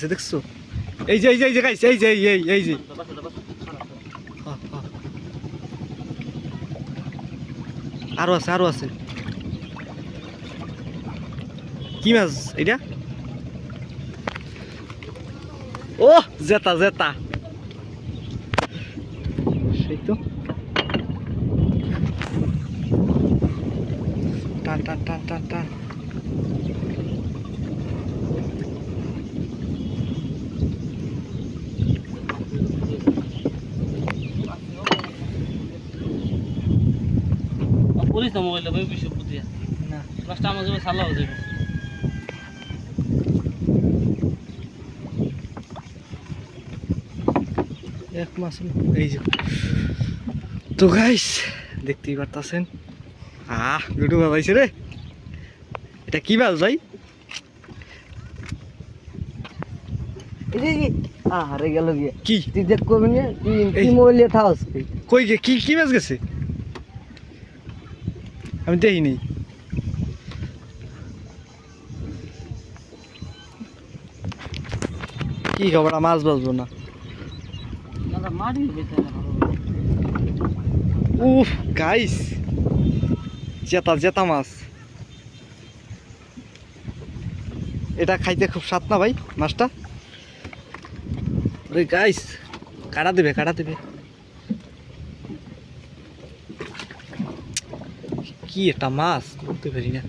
দেখছো এই যে গাইস এই যে আরো আছে কি মাছ এটা ও জেতা সেই তো টান পুলিশ না মোবাইল দেবে বিশ বুদ্ধি না লাস্ট আমার যাবে সালা হয়ে যাবে এক মাস এই যে তো গাইস দেখতেই পারতাছেন গুডু বাবাইছে রে এটা কি মাছ ভাই হারে গেল গিয়ে কি তুই দেখ কবি না কি মোবাইল নিয়ে থাকস কই গে কি মাছ গেছে আমি দেখিনি কি খবর মাছ বাজবো না উফ গাইস জেতা মাছ এটা খাইতে খুব স্বাদ না ভাই মাছটা আরে গাইস কাটা দেবে কি এটা মাছ বলতে পারি না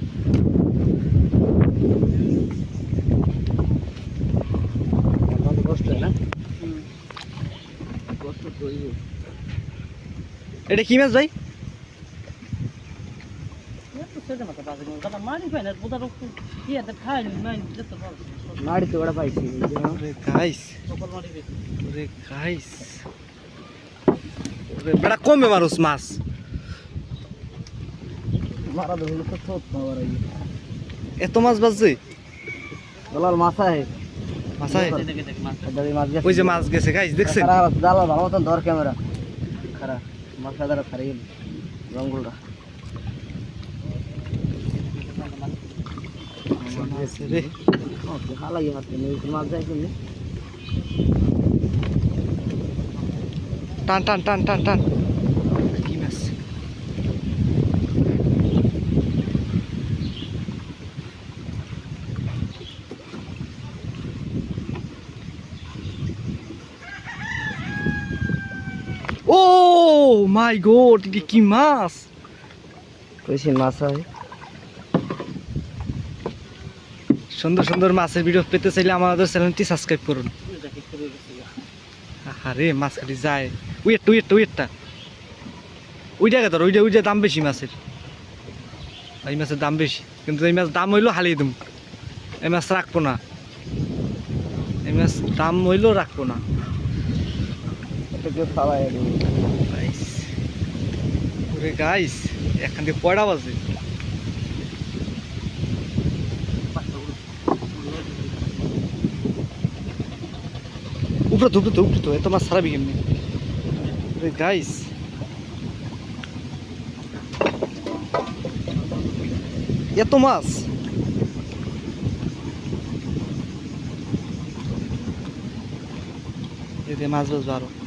এটা কি মাছ ভাই মাড়ি তো বড় পাইছি বড় কমে মারুস মাছ মারা ধরল তো ছোট পাওয়ার আগে এত মাছ বাজছে দলাল মাছায় ওই যে মাছ গেছে গাইস দেখছেন দালাল ভালো মতন ধর ক্যামেরা খারাপ মাছ দ্বারা খারাই রঙ্গলটা হালাই হাতে মাছ যায় তুমি টান কি মাছ ও মাই গড এটা কি মাছ কইছি মাছ হয় সুন্দর মাছের ভিডিও পেতে চাইলে আমাদের চ্যানেলটি সাবস্ক্রাইব করুন আরে মাছ কাটি যায় উইটটা ওই জায়গা ধর ওই যে দাম বেশি মাছের এই মাছের দাম বেশি কিন্তু এই মাছ দাম হইলো হালিয়ে দেব এই মাছ রাখবো না এই মাছ দাম হইলো রাখবো না গাইস এখান থেকে পয়ডা বাজে উপরে তো এত মাছ ছাড়াবি কেমনি গাইস এত মাছ মাছ বাজবো আরো